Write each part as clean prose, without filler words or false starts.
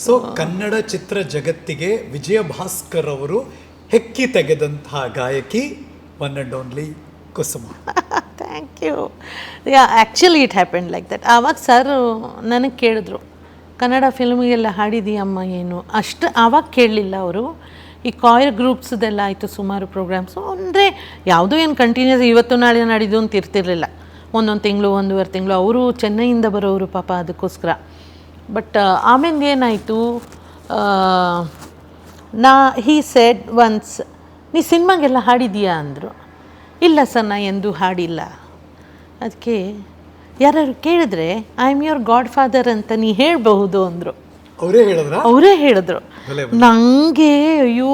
So Kannada ಚಿತ್ರ ಜಗತ್ತಿಗೆ ವಿಜಯ ಭಾಸ್ಕರ್ ಅವರು ಹೆಕ್ಕಿ ತೆಗೆದಂತಹ ಗಾಯಕಿ one and only Kusuma. Thank you. Actually it happened like that. ಆವಾಗ ಸರ್ ನನಗೆ ಕೇಳಿದ್ರು, ಕನ್ನಡ ಫಿಲ್ಮಿಗೆಲ್ಲ ಹಾಡಿದೀಯಮ್ಮ ಏನು ಅಷ್ಟು ಆವಾಗ ಕೇಳಲಿಲ್ಲ ಅವರು. ಈ ಕಾಯರ್ ಗ್ರೂಪ್ಸ್ದೆಲ್ಲ ಆಯಿತು ಸುಮಾರು ಪ್ರೋಗ್ರಾಮ್ಸು. ಅಂದರೆ ಯಾವುದೋ ಏನು ಕಂಟಿನ್ಯೂಸ್ ಇವತ್ತು ನಾಳೆ ನಾಡಿದ್ದು ಅಂತ ಇರ್ತಿರಲಿಲ್ಲ. ಒಂದೊಂದು ತಿಂಗಳು ಒಂದೂವರೆ ತಿಂಗಳು. ಅವರು ಚೆನ್ನೈಯಿಂದ ಬರೋರು ಪಾಪ ಅದಕ್ಕೋಸ್ಕರ. ಬಟ್ ಆಮೇಲೆ ಏನಾಯಿತು, ಹೀ ಸೆಡ್ ಒನ್ಸ್, ನೀ ಸಿನಿಮಾಗೆಲ್ಲ ಹಾಡಿದೀಯಾ ಅಂದರು. ಇಲ್ಲ ಸರ್ ನಾ ಎಂದೂ ಹಾಡಿಲ್ಲ. ಅದಕ್ಕೆ ಯಾರು ಕೇಳಿದ್ರೆ I am your god father ಅಂತ ನೀ ಹೇಳಬಹುದು ಅಂದರು. ಅವರೇ ಹೇಳಿದ್ರು. ನನಗೆ ಅಯ್ಯೋ,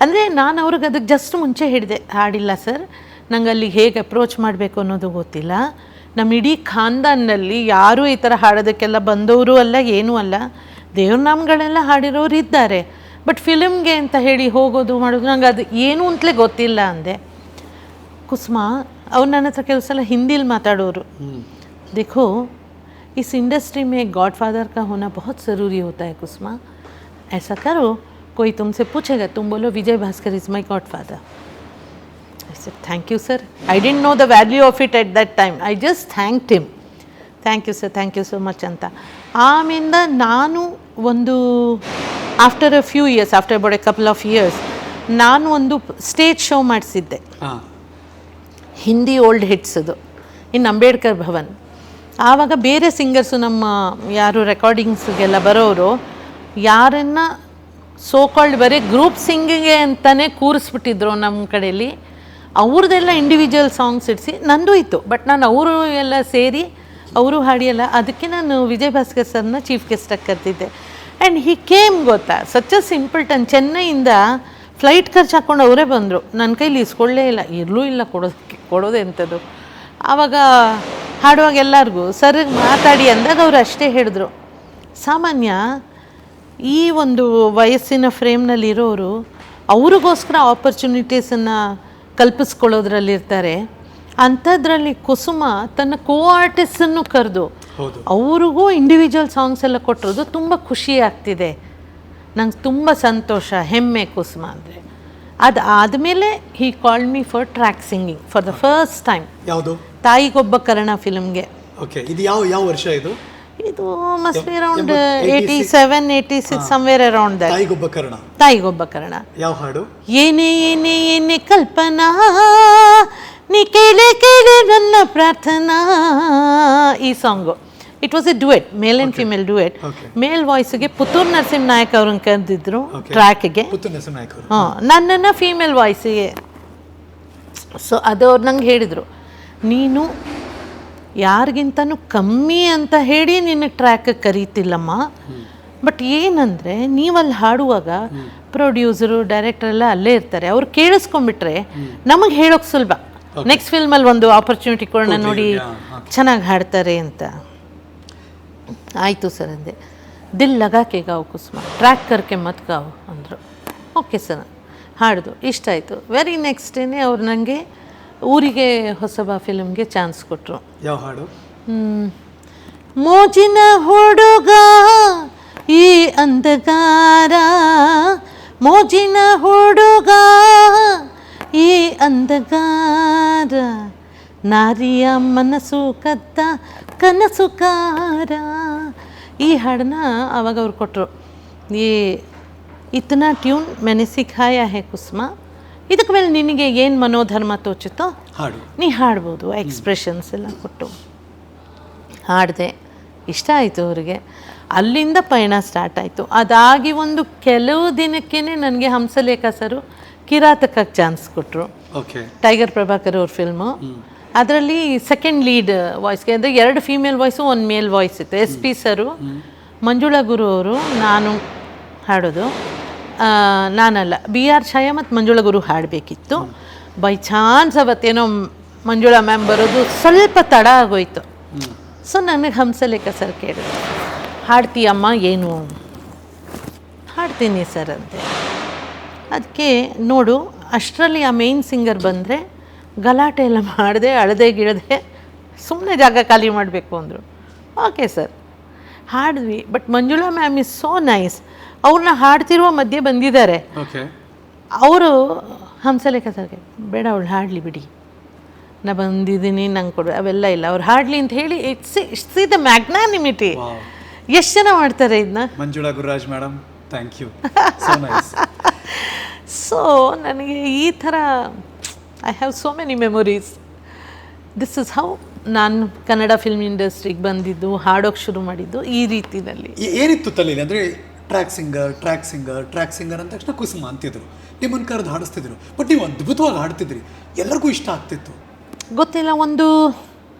ಅಂದರೆ ನಾನು ಅವ್ರಿಗೆ ಅದಕ್ಕೆ ಜಸ್ಟ್ ಮುಂಚೆ ಹೇಳಿದೆ, ಹಾಡಿಲ್ಲ ಸರ್, ನಂಗೆ ಅಲ್ಲಿಗೆ ಹೇಗೆ ಅಪ್ರೋಚ್ ಮಾಡಬೇಕು ಅನ್ನೋದು ಗೊತ್ತಿಲ್ಲ. ನಮ್ಮ ಇಡೀ ಖಾನ್ದಾನ್ನಲ್ಲಿ ಯಾರೂ ಈ ಥರ ಹಾಡೋದಕ್ಕೆಲ್ಲ ಬಂದವರು ಅಲ್ಲ, ಏನೂ ಅಲ್ಲ. ದೇವ್ರ ನಾಮಗಳೆಲ್ಲ ಹಾಡಿರೋರು ಇದ್ದಾರೆ. ಬಟ್ ಫಿಲಮ್ಗೆ ಅಂತ ಹೇಳಿ ಹೋಗೋದು ಮಾಡೋದು ನಂಗೆ ಅದು ಏನು ಅಂತಲೇ ಗೊತ್ತಿಲ್ಲ ಅಂದೆ. ಕುಸುಮ ಅವ್ರು ನನ್ನ ಹತ್ರ ಕೆಲವು ಸಲ ಹಿಂದಿಲಿ ಮಾತಾಡೋರು. देखो इस इंडस्ट्री में गॉडफादर का होना बहुत ज़रूरी होता है कुसुमा. ऐसा करो, कोई तुमसे पूछेगा तुम बोलो Vijay Bhaskar is my godfather. I said thank you sir. I didn't know the value of it at that time. I just thanked him. Thank you so much ಅಂತ. ಆಮೇಲಿಂದ ನಾನು ಒಂದು after a few years, after about A couple of years, ನಾನು ಒಂದು stage show ಮಾಡಿಸಿದ್ದೆ, Hindi old ಹಿಟ್ಸದು, ಇನ್ನು ಅಂಬೇಡ್ಕರ್ ಭವನ್. ಆವಾಗ ಬೇರೆ singers ನಮ್ಮ ಯಾರು ರೆಕಾರ್ಡಿಂಗ್ಸ್ಗೆಲ್ಲ ಬರೋರು ಯಾರನ್ನ ಸೋ ಕಾಲ್ಡ್ ಬರೀ ಗ್ರೂಪ್ ಸಿಂಗಿಂಗ್ಗೆ ಅಂತಲೇ ಕೂರಿಸ್ಬಿಟ್ಟಿದ್ರು ನಮ್ಮ ಕಡೆಯಲ್ಲಿ. ಅವ್ರದ್ದೆಲ್ಲ ಇಂಡಿವಿಜುವಲ್ ಸಾಂಗ್ಸ್ ಇಡಿಸಿ ನಂದು ಇತ್ತು. ಬಟ್ ನಾನು ಅವರು ಎಲ್ಲ ಸೇರಿ ಅವರು ಹಾಡಿಯಲ್ಲ. ಅದಕ್ಕೆ ನಾನು ವಿಜಯ್ ಭಾಸ್ಕರ್ ಸರ್ನ ಚೀಫ್ ಗೆಸ್ಟಾಗಿ ಕರೆದಿದ್ದೆ. ಆ್ಯಂಡ್ ಹಿ ಕೇಮ್, ಗೊತ್ತಾ, ಸಚ್ ಅ ಸಿಂಪಲ್ ಟನ್. ಚೆನ್ನೈಯಿಂದ ಫ್ಲೈಟ್ ಖರ್ಚು ಹಾಕ್ಕೊಂಡು ಅವರೇ ಬಂದರು. ನನ್ನ ಕೈಲಿ ಇಸ್ಕೊಳ್ಳೇ ಇಲ್ಲ, ಇರಲೂ ಇಲ್ಲ ಕೊಡೋದೇ ಅಂಥದ್ದು. ಆವಾಗ ಹಾಡುವಾಗ ಎಲ್ಲರಿಗೂ ಸರಿಗೆ ಮಾತಾಡಿ ಅಂದಾಗ ಅವರು ಅಷ್ಟೇ ಹೇಳಿದ್ರು, ಸಾಮಾನ್ಯ ಈ ಒಂದು ವಯಸ್ಸಿನ ಫ್ರೇಮ್ನಲ್ಲಿರೋರು ಅವ್ರಿಗೋಸ್ಕರ ಆಪರ್ಚುನಿಟೀಸನ್ನು ಕಲ್ಪಿಸ್ಕೊಳ್ಳೋದ್ರಲ್ಲಿರ್ತಾರೆ. ಅಂಥದ್ರಲ್ಲಿ ಕುಸುಮ ತನ್ನ ಕೋ ಆರ್ಟಿಸ್ಟನ್ನು ಕರೆದು ಅವ್ರಿಗೂ ಇಂಡಿವಿಜುವಲ್ ಸಾಂಗ್ಸ್ ಎಲ್ಲ ಕೊಟ್ಟಿರೋದು ತುಂಬ ಖುಷಿ ಆಗ್ತಿದೆ. ನಂಗೆ ತುಂಬ ಸಂತೋಷ, ಹೆಮ್ಮೆ ಕುಸುಮ ಅಂದರೆ. ಅದು ಆದಮೇಲೆ he called me for track singing for the first time. ಯಾವುದು? ತಾಯಿಗೊಬ್ಬ ಕರ್ಣ ಫಿಲ್ಮ್ಗೆ. ಓಕೆ, ಇದು ಯಾವ ವರ್ಷ ಇದು? ಇದು must be around 87, 86 somewhere around that. Thayigobba Karna. ಯಾವ ಹಾಡು? ಏನೇ ಏನೇ ಏನೇ ಕಲ್ಪನಾ, ನೀ ಕೇಳೆ ಕೇಳೆ ನನ್ನ ಪ್ರಾರ್ಥನಾ, ಈ song. It was a duet, male and female duet. Male ವಾಯ್ಸ್ಗೆ ಪುತ್ತೂರು ನರಸಿಂಹ ನಾಯಕ್ ಅವ್ರನ್ನ ಕರೆದಿದ್ರು ಟ್ರ್ಯಾಕ್ಗೆ. ನನ್ನನ್ನು ಫೀಮೇಲ್ ವಾಯ್ಸಿಗೆ. ಸೊ ಅದು ಅವ್ರು ನಂಗೆ ಹೇಳಿದರು, ನೀನು ಯಾರಿಗಿಂತನೂ ಕಮ್ಮಿ ಅಂತ ಹೇಳಿ ನಿನ್ನ ಟ್ರ್ಯಾಕ್ ಕರೀತಿಲ್ಲಮ್ಮ. ಬಟ್ ಏನಂದರೆ ನೀವಲ್ಲಿ ಹಾಡುವಾಗ ಪ್ರೊಡ್ಯೂಸರು ಡೈರೆಕ್ಟರ್ ಎಲ್ಲ ಅಲ್ಲೇ ಇರ್ತಾರೆ. ಅವ್ರು ಕೇಳಿಸ್ಕೊಂಡ್ಬಿಟ್ರೆ ನಮಗೆ ಹೇಳೋಕೆ ಸುಲಭ. ನೆಕ್ಸ್ಟ್ ಫಿಲ್ಮಲ್ಲಿ ಒಂದು ಆಪರ್ಚುನಿಟಿ ಕೊಡೋಣ ನೋಡಿ, ಚೆನ್ನಾಗಿ ಹಾಡ್ತಾರೆ ಅಂತ. ಆಯಿತು ಸರ್ ಅಂದೆ. ದಿಲ್ ಲಗಾ ಕೆ ಗಾವ್ ಕುಸುಮ, ಟ್ರ್ಯಾಕ್ ಕರ್ಕೆ ಮತ್ ಗಾವ್ ಅಂದರು. ಓಕೆ ಸರ್, ಹಾಡ್ದು ಇಷ್ಟ ಆಯಿತು. ವೆರಿ ನೆಕ್ಸ್ಟ್ ಡೇನೇ ಅವ್ರು ನನಗೆ ಊರಿಗೆ ಹೊಸಬ ಫಿಲ್ಮ್ಗೆ ಚಾನ್ಸ್ ಕೊಟ್ಟರು. ಯಾವ ಹಾಡು? ಮೋಜಿನ ಹುಡುಗ ಈ ಅಂಧಕಾರ, ಮೋಜಿನ ಹುಡುಗ ಈ ಅಂಧಕಾರ, ನಾರಿಯ ಮನಸ್ಸು ಕದ್ದ ಕನಸುಕಾರ. ಈ ಹಾಡನ್ನ ಆವಾಗ ಅವ್ರು ಕೊಟ್ಟರು. ಈ ಇತನಾ ಟ್ಯೂನ್ ಮೆನೆ ಸಿಖಾಯ ಹೇ ಕುಸುಮ, ಇದಕ್ಕೆ ಮೇಲೆ ನಿನಗೆ ಏನು ಮನೋಧರ್ಮ ತೋಚುತ್ತೋ ಹಾಡು, ನೀ ಹಾಡ್ಬೋದು. ಎಕ್ಸ್ಪ್ರೆಷನ್ಸ್ ಎಲ್ಲ ಕೊಟ್ಟು ಹಾಡಿದೆ. ಇಷ್ಟ ಆಯಿತು ಅವರಿಗೆ. ಅಲ್ಲಿಂದ ಪಯಣ ಸ್ಟಾರ್ಟ್ ಆಯಿತು. ಅದಾಗಿ ಒಂದು ಕೆಲವು ದಿನಕ್ಕೇ ನನಗೆ ಹಂಸಲೇಖ ಸರು ಕಿರಾತಕಕ್ಕೆ ಚಾನ್ಸ್ ಕೊಟ್ಟರು. ಟೈಗರ್ ಪ್ರಭಾಕರ್ ಅವ್ರ ಫಿಲ್ಮು. ಅದರಲ್ಲಿ ಸೆಕೆಂಡ್ ಲೀಡ್ ವಾಯ್ಸ್ಗೆ, ಅಂದರೆ 2 ಫೀಮೇಲ್ ವಾಯ್ಸು 1 ಮೇಲ್ ವಾಯ್ಸ್ ಇತ್ತು. SP ಸರು, ಮಂಜುಳಾ ಗುರು ಅವರು, ನಾನು ಹಾಡೋದು. ನಾನಲ್ಲ, BR ಛಾಯಾ ಮತ್ತು ಮಂಜುಳಾ ಗುರು ಹಾಡಬೇಕಿತ್ತು. ಬೈ ಚಾನ್ಸ್ ಅವತ್ತೇನೋ ಮಂಜುಳಾ ಮ್ಯಾಮ್ ಬರೋದು ಸ್ವಲ್ಪ ತಡ ಆಗೋಯ್ತು. ಸೊ ನನಗೆ ಹಂಸಲೇಖ ಸರ್ ಕೇಳಿದ್ರು, ಹಾಡ್ತೀಯಮ್ಮ ಏನು? ಹಾಡ್ತೀನಿ ಸರ್ ಅಂತೆ. ಅದಕ್ಕೆ ನೋಡು, ಅಷ್ಟರಲ್ಲಿ ಆ ಮೇನ್ ಸಿಂಗರ್ ಬಂದರೆ ಗಲಾಟೆ ಎಲ್ಲ ಮಾಡಿದೆ, ಅಳದೆ ಗಿಳದೆ ಸುಮ್ಮನೆ ಜಾಗ ಖಾಲಿ ಮಾಡಬೇಕು ಅಂದರು. Okay sir. ಹಾಡಿದ್ವಿ. But Manjula ma'am is so nice. ಅವ್ರನ್ನ ಹಾಡ್ತಿರುವ ಮಧ್ಯೆ ಬಂದಿದ್ದಾರೆ. ಓಕೆ. ಅವರು ಹಂಸಲೇಖ ಸರ್ಗೆ ಬೇಡ ಅವಳು ಹಾಡಲಿ ಬಿಡಿ, ನಾ ಬಂದಿದ್ದೀನಿ ನಂಗೆ ಕೊಡು, ಅವೆಲ್ಲ ಇಲ್ಲ, ಅವ್ರು ಹಾಡಲಿ ಅಂತ ಹೇಳಿ ಇಟ್ಸ್ ದ ಮ್ಯಾಗ್ನಾನಿಮಿಟಿ. ಎಷ್ಟು ಜನ ಮಾಡ್ತಾರೆ ಇದನ್ನ. Manjula Gururaj madam, thank you, so nice. So ನನಗೆ ಈ ಥರ I have so many memories. This is how ನಾನು ಕನ್ನಡ ಫಿಲ್ಮ್ ಇಂಡಸ್ಟ್ರಿಗೆ ಬಂದಿದ್ದು, ಹಾಡೋಕ್ಕೆ ಶುರು ಮಾಡಿದ್ದು ಈ ರೀತಿಯಲ್ಲಿ. ಏನಿತ್ತು ತಲೆಯಲ್ಲಿ ಅಂದರೆ ಟ್ರ್ಯಾಕ್ ಸಿಂಗರ್ ಅಂದ ತಕ್ಷಣ ಕುಸುಮ ಅಂತಿದ್ರು, ನಿಮ್ಮನ್ನು ಕರೆದು ಹಾಡಿಸ್ತಿದ್ರು. ಬಟ್ ನೀವು ಅದ್ಭುತವಾಗಿ ಹಾಡ್ತಿದ್ರಿ, ಎಲ್ಲರಿಗೂ ಇಷ್ಟ ಆಗ್ತಿತ್ತು. ಗೊತ್ತಿಲ್ಲ, ಒಂದು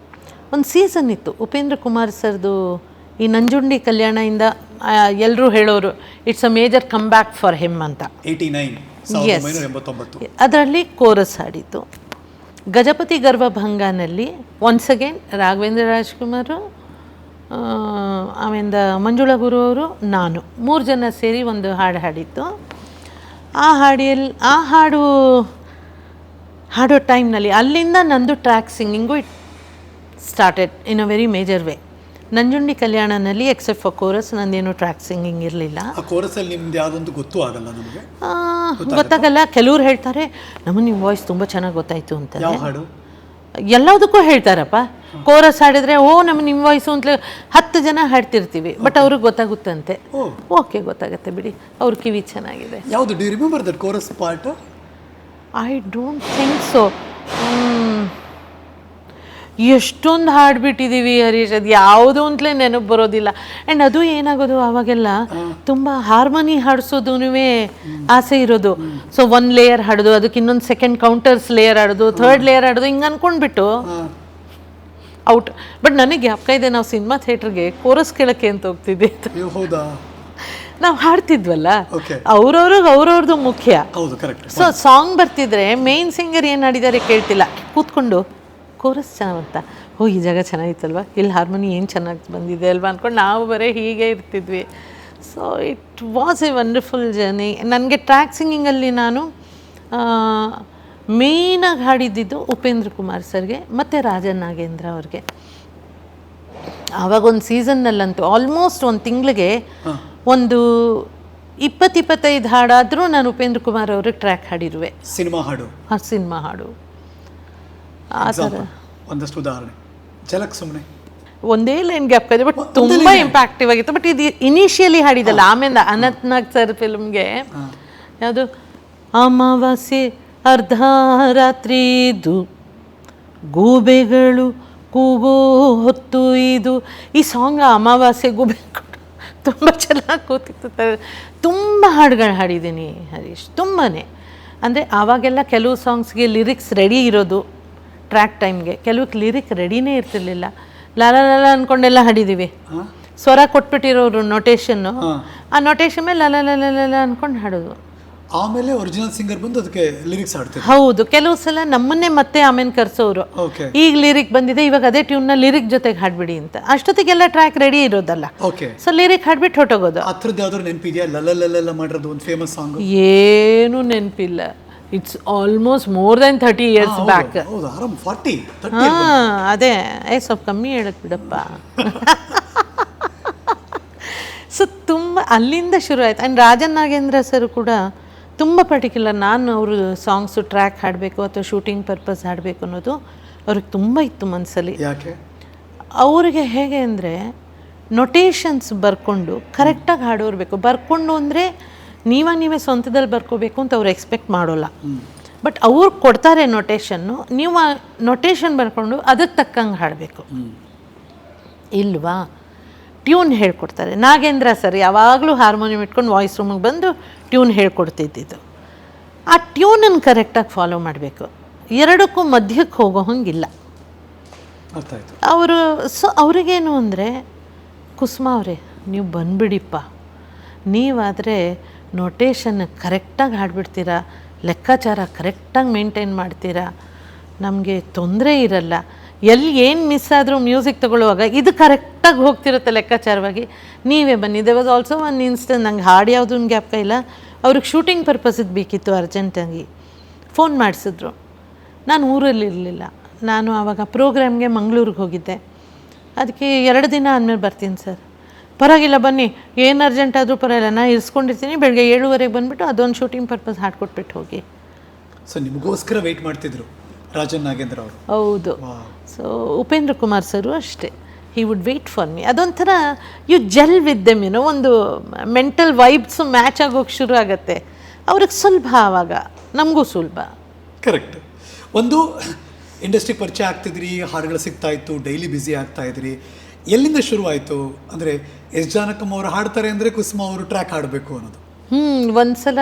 ಸೀಸನ್ ಇತ್ತು ಉಪೇಂದ್ರ ಕುಮಾರ್ ಸರ್ದು, ಈ ನಂಜುಂಡಿ ಕಲ್ಯಾಣದಿಂದ ಎಲ್ಲರೂ ಹೇಳೋರು it's a major comeback for him ಅಂತ. 1989. ಅದರಲ್ಲಿ ಕೋರಸ್ ಹಾಡಿತ್ತು. ಗಜಪತಿ ಗರ್ವಭಂಗನಲ್ಲಿ ಒನ್ಸ್ ಅಗೇನ್ ರಾಘವೇಂದ್ರ ರಾಜ್ಕುಮಾರು, ಆಮೇಲೆ ಮಂಜುಳಾ ಗುರು ಅವರು, ನಾನು 3 ಜನ ಸೇರಿ ಒಂದು ಹಾಡು ಹಾಡಿತ್ತು. ಆ ಹಾಡೋ ಟೈಮ್ನಲ್ಲಿ ಅಲ್ಲಿಂದ ನಂದು track singing it started in a very major way. Nanjundi ಕಲ್ಯಾಣನಲ್ಲಿ ಎಕ್ಸೆಪ್ಟ್ ಫಾರ್ ಕೋರಸ್ ನಂದೇನು ಟ್ರ್ಯಾಕ್ ಸಿಂಗಿಂಗ್ ಇರಲಿಲ್ಲ. ಆ ಕೋರಸಲ್ಲಿ ನಿಮ್ದು ಯಾವುದೊಂದು ಗೊತ್ತೂ ಆಗಲ್ಲ ನಮಗೆ, ಗೊತ್ತಾಗಲ್ಲ. ಕೆಲವ್ರು ಹೇಳ್ತಾರೆ ನಮಗೆ ನಿಮ್ಮ ವಾಯ್ಸ್ ತುಂಬ ಚೆನ್ನಾಗಿ ಗೊತ್ತಾಯಿತು ಅಂತ. ಯಾವ ಹಾಡು? ಎಲ್ಲದಕ್ಕೂ ಹೇಳ್ತಾರಪ್ಪ. ಕೋರಸ್ ಹಾಡಿದ್ರೆ ನಮಗೆ ನಿಮ್ಮ ವಾಯ್ಸು ಅಂತಲೇ 10 ಜನ ಹಾಡ್ತಿರ್ತೀವಿ, ಬಟ್ ಅವ್ರಿಗೆ ಗೊತ್ತಾಗುತ್ತಂತೆ. ಓಕೆ, ಗೊತ್ತಾಗುತ್ತೆ ಬಿಡಿ, ಅವ್ರ ಕಿವಿ ಚೆನ್ನಾಗಿದೆ. ಯಾವುದು? Do you remember that chorus part? I don't think so. ಎಷ್ಟೊಂದು ಹಾಡ್ಬಿಟ್ಟಿದ್ದೀವಿ ಹರೀಶ್, ಅದು ಯಾವುದು ಅಂತಲೇ ನೆನಪು ಬರೋದಿಲ್ಲ. ಆ್ಯಂಡ್ ಅದು ಏನಾಗೋದು ಆವಾಗೆಲ್ಲ ತುಂಬ ಹಾರ್ಮೋನಿ ಹಾಡಿಸೋದು ಆಸೆ ಇರೋದು. ಸೊ 1 ಲೇಯರ್ ಹಾಡೋದು, ಅದಕ್ಕೆ ಇನ್ನೊಂದು ಸೆಕೆಂಡ್ ಕೌಂಟರ್ಸ್ ಲೇಯರ್ ಆಡೋದು, 3rd ಲೇಯರ್ ಆಡೋದು, ಹಿಂಗೆ ಅಂದ್ಕೊಂಡ್ಬಿಟ್ಟು ಔಟ್. ಬಟ್ ನನಗೆ ಜ್ಞಾಪಕ ಇದೆ, ನಾವು ಸಿನಿಮಾ ಥಿಯೇಟ್ರಿಗೆ ಕೋರಸ್ ಕೇಳೋಕ್ಕೆ ಅಂತ ಹೋಗ್ತಿದ್ದೆ. ಹೌದಾ? ನಾವು ಹಾಡ್ತಿದ್ವಲ್ಲ, ಅವ್ರವ್ರದ್ದು ಮುಖ್ಯ. ಸೊ ಸಾಂಗ್ ಬರ್ತಿದ್ರೆ ಮೇನ್ ಸಿಂಗರ್ ಏನು ಹಾಡಿದ್ದಾರೆ ಕೇಳ್ತಿಲ್ಲ, ಕೂತ್ಕೊಂಡು ಕೋರಸ್ ಚೆನ್ನಾಗಂತ, ಈ ಜಾಗ ಚೆನ್ನಾಗಿತ್ತಲ್ವ, ಇಲ್ಲಿ ಹಾರ್ಮೋನಿ ಏನು ಚೆನ್ನಾಗಿ ಬಂದಿದೆ ಅಲ್ವಾ ಅಂದ್ಕೊಂಡು ನಾವು ಬರೀ ಹೀಗೆ ಇರ್ತಿದ್ವಿ. So it was A wonderful journey. ನನಗೆ ಟ್ರ್ಯಾಕ್ ಸಿಂಗಿಂಗಲ್ಲಿ ನಾನು ಮೇಯ್ನಾಗಿ ಹಾಡಿದ್ದಿದ್ದು ಉಪೇಂದ್ರ ಕುಮಾರ್ ಸರ್ಗೆ ಮತ್ತು ರಾಜನ್ ನಾಗೇಂದ್ರ ಅವ್ರಿಗೆ. ಆವಾಗೊಂದು ಸೀಸನ್ನಲ್ಲಂತೂ ಆಲ್ಮೋಸ್ಟ್ 1 ತಿಂಗಳಿಗೆ ಒಂದು 20-25 ಹಾಡಾದರೂ ನಾನು ಉಪೇಂದ್ರ ಕುಮಾರ್ ಅವ್ರಿಗೆ ಟ್ರ್ಯಾಕ್ ಹಾಡಿರುವೆ. ಸಿನಿಮಾ ಹಾಡು ಆ ಥರ ಒಂದಷ್ಟು ಉದಾಹರಣೆ ಜಲಕ್ ಸುಮ್ಮನೆ ಒಂದೇ ಲೈನ್ ಗ್ಯಾಪ್ ಇದೆ, ಬಟ್ ತುಂಬ ಇಂಪ್ಯಾಕ್ಟಿವ್ ಆಗಿತ್ತು. ಬಟ್ ಇದು ಇನಿಷಿಯಲಿ ಹಾಡಿದಲ್ಲ, ಆಮೇಲೆ ಅನಂತ್ನಾಗ್ ಸರ್ ಫಿಲ್ಮ್ಗೆ ಯಾವುದು ಅಮಾವಾಸ್ಯೆ ಅರ್ಧ ರಾತ್ರಿದು ಗೂಬೆಗಳು ಕೂಗೋ ಹೊತ್ತು ಇದು, ಈ ಸಾಂಗ್ ಅಮಾವಾಸ್ಯೆ ಗೂಬೆ ತುಂಬ ಚೆನ್ನಾಗಿ ಕೂತಿತ್ತು. ತುಂಬ ಹಾಡುಗಳು ಹಾಡಿದ್ದೀನಿ ಹರೀಶ್, ತುಂಬಾ. ಅಂದರೆ ಆವಾಗೆಲ್ಲ ಕೆಲವು ಸಾಂಗ್ಸ್ಗೆ ಲಿರಿಕ್ಸ್ ರೆಡಿ ಇರೋದು ಟ್ರ್ಯಾಕ್ ಟೈಮ್ಗೆ, ಕೆಲವಕ್ಕೆ ಲಿರಿಕ್ ರೆಡಿನೇ ಇರ್ತಿರ್ಲಿಲ್ಲ. ಲಾಲ ಲಾಲ ಅಂದ್ಕೊಂಡೆಲ್ಲ ಹಾಡಿದ್ದೀವಿ. ಸ್ವರ ಕೊಟ್ಬಿಟ್ಟಿರೋರು ನೊಟೇಷನ್ನು, ಆ ನೊಟೇಷನ್ ಮೇಲೆ ಲಾಲ ಲಾಲ ಲಾಲ ಅಂದ್ಕೊಂಡು ಹಾಡೋದು. ಆಮೇಲೆ ಒರಿಜಿನಲ್ ಸಿಂಗರ್ ಬಂದು ಅದಕ್ಕೆ ಲಿರಿಕ್ಸ್ ಹಾಡ್ತಿದ್ರು. ಹೌದು, ಕೆಲವು ಸಲ ನಮ್ಮನ್ನೇ ಮತ್ತೆ ಆಮೇಲೆ ಕರೆಸೋರು, ಈಗ ಲಿರಿಕ್ ಬಂದಿದೆ, ಇವಾಗ ಅದೇ ಟ್ಯೂನ್ನ ಲಿರಿಕ್ ಜೊತೆಗೆ ಹಾಡ್ಬಿಡಿ ಅಂತ. ಅಷ್ಟೊತ್ತಿಗೆಲ್ಲ ಟ್ರ್ಯಾಕ್ ರೆಡಿ ಇರೋದಲ್ಲ, ಸೊ ಲಿರಿಕ್ ಹಾಡ್ಬಿಟ್ಟು ಹೊಟ್ಟೋಗೋದು. ಅದ್ರದ್ದು ಯಾವ್ದಾದ್ರು ನೆನಪಿದೆಯಾ? ಲಲ್ಲ ಮಾಡಿರೋದು ಒಂದು ಫೇಮಸ್ ಸಾಂಗ್? ಏನೂ ನೆನಪಿಲ್ಲ. It's almost more than 30 years back. ಅದೇ ಸ್ವಲ್ಪ ಕಮ್ಮಿ ಹೇಳಕ್ ಬಿಡಪ್ಪ. ಸೊ ತುಂಬ ಅಲ್ಲಿಂದ ಶುರು ಆಯ್ತು. ಆ್ಯಂಡ್ ರಾಜನ್ ನಾಗೇಂದ್ರ ಸರ್ ಕೂಡ ತುಂಬ ಪರ್ಟಿಕ್ಯುಲರ್. ನಾನು ಅವರು ಸಾಂಗ್ಸು ಟ್ರ್ಯಾಕ್ ಹಾಡಬೇಕು ಅಥವಾ ಶೂಟಿಂಗ್ ಪರ್ಪಸ್ ಹಾಡಬೇಕು ಅನ್ನೋದು ಅವ್ರಿಗೆ ತುಂಬ ಇತ್ತು ಮನಸ್ಸಲ್ಲಿ. ಯಾಕೆ? ಅವ್ರಿಗೆ ಹೇಗೆ ಅಂದರೆ ನೊಟೇಷನ್ಸ್ ಬರ್ಕೊಂಡು ಕರೆಕ್ಟಾಗಿ ಹಾಡೋರ್ಬೇಕು. ಬರ್ಕೊಂಡು ಅಂದರೆ ನೀವೇ ಸ್ವಂತದಲ್ಲಿ ಬರ್ಕೋಬೇಕು ಅಂತ ಅವ್ರು ಎಕ್ಸ್ಪೆಕ್ಟ್ ಮಾಡೋಲ್ಲ. ಬಟ್ ಅವ್ರು ಕೊಡ್ತಾರೆ ನೊಟೇಷನ್ನು, ನೀವು ಆ ನೊಟೇಷನ್ ಬರ್ಕೊಂಡು ಅದಕ್ಕೆ ತಕ್ಕಂಗೆ ಹಾಡಬೇಕು ಇಲ್ವಾ. ಟ್ಯೂನ್ ಹೇಳ್ಕೊಡ್ತಾರೆ. ನಾಗೇಂದ್ರ ಸರ್ ಯಾವಾಗಲೂ ಹಾರ್ಮೋನಿಯಂ ಇಟ್ಕೊಂಡು ವಾಯ್ಸ್ ರೂಮಿಗೆ ಬಂದು ಟ್ಯೂನ್ ಹೇಳ್ಕೊಡ್ತಿದ್ದಿದ್ದು. ಆ ಟ್ಯೂನನ್ನು ಕರೆಕ್ಟಾಗಿ ಫಾಲೋ ಮಾಡಬೇಕು, ಎರಡಕ್ಕೂ ಮಧ್ಯಕ್ಕೆ ಹೋಗೋ ಹಂಗಿಲ್ಲ ಅವರು. ಸೊ ಅವ್ರಿಗೇನು ಅಂದರೆ, ಕುಸುಮಾ ಅವರೇ ನೀವು ಬಂದುಬಿಡಿಪ್ಪ, ನೀವಾದರೆ ನೊಟೇಷನ್ ಕರೆಕ್ಟಾಗಿ ಹಾಡ್ಬಿಡ್ತೀರಾ, ಲೆಕ್ಕಾಚಾರ ಕರೆಕ್ಟಾಗಿ ಮೇಂಟೈನ್ ಮಾಡ್ತೀರಾ, ನಮಗೆ ತೊಂದರೆ ಇರಲ್ಲ. ಎಲ್ಲಿ ಏನು ಮಿಸ್ ಆದರೂ ಮ್ಯೂಸಿಕ್ ತೊಗೊಳ್ಳುವಾಗ ಇದು ಕರೆಕ್ಟಾಗಿ ಹೋಗ್ತಿರುತ್ತೆ ಲೆಕ್ಕಾಚಾರವಾಗಿ, ನೀವೇ ಬನ್ನಿ. ದೇ ವಾಸ್ ಆಲ್ಸೋ ಒಂದು ಇನ್ಸ್ಟೆನ್ಸ್, ನಂಗೆ ಹಾಡು ಯಾವುದೂ ಜ್ಞಾಪಕ ಇಲ್ಲ, ಅವ್ರಿಗೆ ಶೂಟಿಂಗ್ ಪರ್ಪಸಿಗೆ ಬೇಕಿತ್ತು, ಅರ್ಜೆಂಟಾಗಿ ಫೋನ್ ಮಾಡಿಸಿದ್ರು. ನಾನು ಊರಲ್ಲಿ ಇರಲಿಲ್ಲ, ನಾನು ಆವಾಗ ಪ್ರೋಗ್ರಾಮ್ಗೆ ಮಂಗಳೂರಿಗೆ ಹೋಗಿದ್ದೆ. ಅದಕ್ಕೆ 2 ದಿನ ಆದಮೇಲೆ ಬರ್ತೀನಿ ಸರ್. ಪರವಾಗಿಲ್ಲ ಬನ್ನಿ, ಏನು ಅರ್ಜೆಂಟ್ ಆದರೂ ಪರವಾಗಿಲ್ಲ, ನಾನು ಇರಿಸ್ಕೊಂಡಿರ್ತೀನಿ, ಬೆಳಗ್ಗೆ 7:30 ಬಂದುಬಿಟ್ಟು ಅದೊಂದು ಶೂಟಿಂಗ್ ಪರ್ಪಸ್ ಹಾಡ್ಕೊಟ್ಬಿಟ್ಟು ಹೋಗಿ. ಸೊ ನಿಮಗೋಸ್ಕರ ವೆಯ್ಟ್ ಮಾಡ್ತಿದ್ರು ರಾಜನ್ ನಾಗೇಂದ್ರ ಅವರು. ಹೌದು. ಸೊ ಉಪೇಂದ್ರ ಕುಮಾರ್ ಸರು ಅಷ್ಟೇ, he would wait for me. ಅದೊಂಥರ ಯು ಜೆಲ್ ವಿತ್ ದೆಮ್, ಏನೋ ಒಂದು ಮೆಂಟಲ್ ವೈಬ್ಸು ಮ್ಯಾಚ್ ಆಗೋಕ್ಕೆ ಶುರು ಆಗುತ್ತೆ. ಅವ್ರಿಗೆ ಸುಲಭ, ಆವಾಗ ನಮಗೂ ಸುಲಭ. ಕರೆಕ್ಟ್. ಒಂದು ಇಂಡಸ್ಟ್ರಿ ಪರಿಚಯ ಆಗ್ತಿದ್ರಿ, ಹಾಡುಗಳು ಸಿಗ್ತಾ ಇತ್ತು, ಡೈಲಿ ಬ್ಯುಸಿ ಆಗ್ತಾ ಇದ್ರಿ. ಎಲ್ಲಿಂದ ಶುರು ಆಯಿತು ಅಂದರೆ ಎಸ್ ಜಾನಕಮ್ಮ ಅವರು ಹಾಡ್ತಾರೆ ಅಂದರೆ ಕುಸುಮ ಅವರು ಟ್ರ್ಯಾಕ್ ಹಾಡಬೇಕು ಅನ್ನೋದು? ಒಂದ್ಸಲ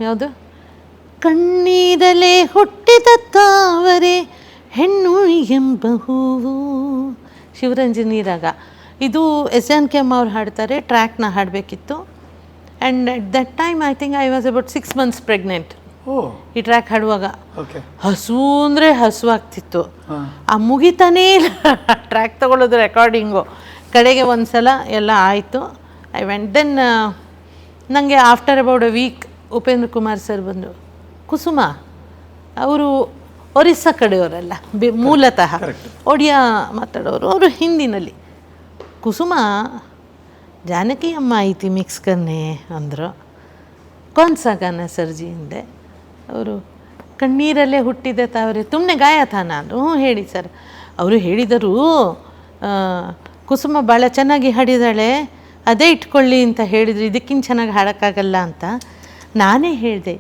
ಯಾವುದು, ಕಣ್ಣೀರಲೆ ಹುಟ್ಟಿದ ತಾವರೆ ಹೆಣ್ಣು ಎಂಬ ಹೂವು, ಶಿವರಂಜನಿ ರಾಗ. ಇದು ಎಸ್ ಜಾನಕಿ ಅಮ್ಮ ಅವ್ರು ಹಾಡ್ತಾರೆ, ಟ್ರ್ಯಾಕ್ನ ಹಾಡಬೇಕಿತ್ತು. And at that time I think I was about 6 months pregnant. ಈ ಟ್ರ್ಯಾಕ್ ಹಾಡುವಾಗ ಹಸು ಅಂದರೆ ಹಸು ಆಗ್ತಿತ್ತು. ಆ ಮುಗಿತಾನೇ ಇಲ್ಲ ಟ್ರ್ಯಾಕ್ ತಗೊಳ್ಳೋದು, ರೆಕಾರ್ಡಿಂಗು. ಕಡೆಗೆ ಒಂದು ಸಲ ಎಲ್ಲ ಆಯಿತು. I went. ದೆನ್ ನನಗೆ after about a week Upendra Kumar sir ಬಂದು, ಕುಸುಮ ಅವರು ಒರಿಸ್ಸಾ ಕಡೆಯವರಲ್ಲ, ಮೂಲತಃ ಒಡಿಯಾ ಮಾತಾಡೋರು, ಅವರು ಹಿಂದಿನಲ್ಲಿ. ಕುಸುಮ ಜಾನಕಿ ಅಮ್ಮ ಐತಿ ಮಿಕ್ಸ್ ಕನ್ನೆ ಅಂದರು. ಕೌನ್ ಸಾ ಗಾನ ಸರ್ಜಿ ಹಿಂದೆ. ಅವರು ಕಣ್ಣೀರಲ್ಲೇ ಹುಟ್ಟಿದೆ ತಾವರೆ ತುಮ್ನೆ ಗಾಯ ಥಾ ನಾನು. ಹೇಳಿ ಸರ್. ಅವರು ಹೇಳಿದರು, ಕುಸುಮ ಭಾಳ ಚೆನ್ನಾಗಿ ಹಾಡಿದಾಳೆ, ಅದೇ ಇಟ್ಕೊಳ್ಳಿ ಅಂತ ಹೇಳಿದರು, ಇದಕ್ಕಿಂತ ಚೆನ್ನಾಗಿ ಹಾಡೋಕ್ಕಾಗಲ್ಲ ಅಂತ. ನಾನೇ ಹೇಳಿದೆ,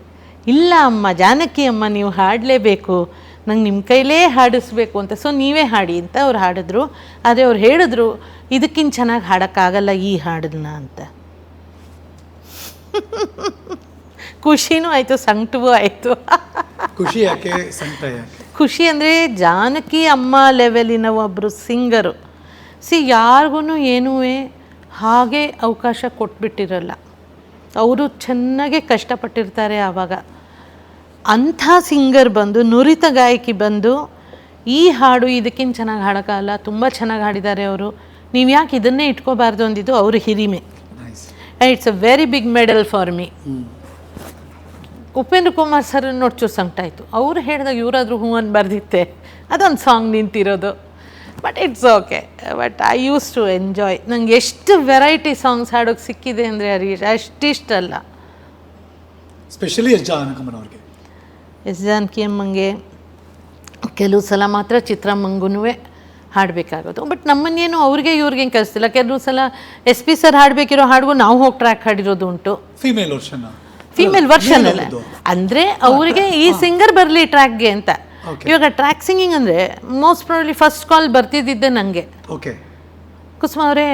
ಇಲ್ಲ ಅಮ್ಮ, ಜಾನಕಿ ಅಮ್ಮ ನೀವು ಹಾಡಲೇಬೇಕು, ನಂಗೆ ನಿಮ್ಮ ಕೈಲೇ ಹಾಡಿಸ್ಬೇಕು ಅಂತ, ಸೊ ನೀವೇ ಹಾಡಿ ಅಂತ ಅವ್ರು ಹಾಡಿದ್ರು. ಆದರೆ ಅವ್ರು ಹೇಳಿದ್ರು, ಇದಕ್ಕಿಂತ ಚೆನ್ನಾಗಿ ಹಾಡೋಕ್ಕಾಗಲ್ಲ ಈ ಹಾಡನ್ನ ಅಂತ. ಖುಷಿನೂ ಆಯಿತು, ಸಂಕಟವೂ ಆಯಿತು. ಖುಷಿ ಯಾಕೆ, ಸಂಕಟ ಯಾಕೆ? ಖುಷಿ ಅಂದರೆ ಜಾನಕಿ ಅಮ್ಮ ಲೆವೆಲಿನ ಒಬ್ಬರು ಸಿಂಗರು. ಯಾರಿಗೂ ಏನೂ ಹಾಗೆ ಅವಕಾಶ ಕೊಟ್ಬಿಟ್ಟಿರಲ್ಲ. ಅವರು ಚೆನ್ನಾಗೇ ಕಷ್ಟಪಟ್ಟಿರ್ತಾರೆ. ಆವಾಗ ಅಂಥ ಸಿಂಗರ್ ಬಂದು, ನುರಿತ ಗಾಯಕಿ ಬಂದು, ಈ ಹಾಡು ಇದಕ್ಕಿಂತ ಚೆನ್ನಾಗಿ ಹಾಡೋಕ್ಕಾಗಲ್ಲ, ತುಂಬ ಚೆನ್ನಾಗಿ ಹಾಡಿದ್ದಾರೆ ಅವರು, ನೀವು ಯಾಕೆ ಇದನ್ನೇ ಇಟ್ಕೋಬಾರ್ದು ಅಂದಿದ್ದು ಅವ್ರ ಹಿರಿಮೆ. It's a very big medal for me. Upendra Kumar sir ನೋಡ್ಚೂರು ಸಂಕಟ ಆಯಿತು. ಅವರು ಹೇಳಿದಾಗ ಇವರಾದರೂ ಹೂ ಅನ್ಬಾರ್ದಿತ್ತೆ, ಅದೊಂದು ಸಾಂಗ್ ನಿಂತಿರೋದು. But it's okay. But I use to enjoy. ನಂಗೆ ಎಷ್ಟು ವೆರೈಟಿ ಸಾಂಗ್ಸ್ ಹಾಡೋಕ್ಕೆ ಸಿಕ್ಕಿದೆ ಅಂದರೆ ಅಷ್ಟಿಷ್ಟಲ್ಲ. ಸ್ಪೆಷಲಿ ಎಸ್ ಜಾನಕಮ್ಮನವ್ರಿಗೆ, ಎಸ್ ಜಾನಕಿ ಅಮ್ಮಂಗೆ ಕೆಲವು ಸಲ ಮಾತ್ರ ಚಿತ್ರಮ್ಮಂಗೂ ಹಾಡಬೇಕಾಗೋದು. ಬಟ್ ನಮ್ಮನ್ನೇನು ಅವ್ರಿಗೆ ಇವ್ರಿಗೆ ಕಲಿಸ್ತಿಲ್ಲ. ಕೆಲವು ಸಲ ಎಸ್ ಪಿ ಸರ್ ಹಾಡಬೇಕಿರೋ ಹಾಡುಗೂ ನಾವು ಹೋಗಿ ಟ್ರ್ಯಾಕ್ ಹಾಡಿರೋದು ಉಂಟು. ಫೀಮೇಲ್ ವರ್ಷನ್ ಅಲ್ಲ ಅಂದರೆ ಅವರಿಗೆ ಈ ಸಿಂಗರ್ ಬರಲಿ ಟ್ರ್ಯಾಕ್ಗೆ ಅಂತ. ಇವಾಗ ಟ್ರ್ಯಾಕ್ ಸಿಂಗಿಂಗ್ ಅಂದರೆ ಮೋಸ್ಟ್ ಪ್ರಾಬಬ್ಲಿ ಫಸ್ಟ್ ಕಾಲ್ ಬರ್ತಿದ್ದಿದ್ದೆ ನನಗೆ. ಕುಸುಮ ಅವರೇ,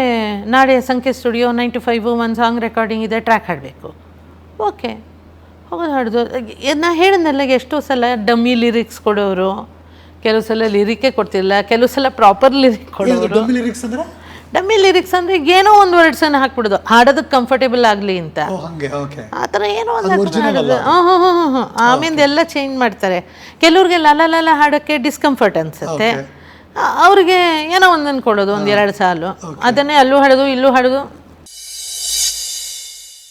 ನಾಳೆ ಸಂಖ್ಯೆ ಸ್ಟುಡಿಯೋ 9 to 5 ಒಂದು ಸಾಂಗ್ ರೆಕಾರ್ಡಿಂಗ್ ಇದೆ, ಟ್ರ್ಯಾಕ್ ಹಾಡಬೇಕು. ಓಕೆ, ಹೋಗೋದು ಹಾಡ್ದು. ನಾ ಹೇಳಿದ್ನಲ್ಲ, ಎಷ್ಟೋ ಸಲ ಡಮ್ಮಿ ಲಿರಿಕ್ಸ್ ಕೊಡೋರು, ಕೆಲವು ಸಲ ಲಿರಿಕೇ ಕೊಡ್ತಿಲ್ಲ, ಕೆಲವು ಸಲ ಪ್ರಾಪರ್ ಲಿರಿಕ್ ಕೊಡೋರು. ಡಮ್ಮಿ ಲಿರಿಕ್ಸ್ ಅಂದರೆ ಏನೋ ಒಂದು ವರ್ಡ್ಸನ್ನು ಹಾಕ್ಬಿಡೋದು, ಹಾಡೋದಕ್ಕೆ ಕಂಫರ್ಟೇಬಲ್ ಆಗಲಿ ಅಂತ. ಆ ಥರ ಏನೋ ಒಂದು ಹಾಡೋದು. ಆಮೇಲೆ ಎಲ್ಲ ಚೇಂಜ್ ಮಾಡ್ತಾರೆ. ಕೆಲವ್ರಿಗೆ ಲಲ ಹಾಡೋಕ್ಕೆ ಡಿಸ್ಕಂಫರ್ಟ್ ಅನಿಸುತ್ತೆ, ಅವ್ರಿಗೆ ಏನೋ ಒಂದನ್ನು ಕೊಡೋದು, 1-2 ಸಾಲು ಅದನ್ನೇ ಅಲ್ಲೂ ಹಾಡೋದು ಇಲ್ಲೂ ಹಾಡೋದು.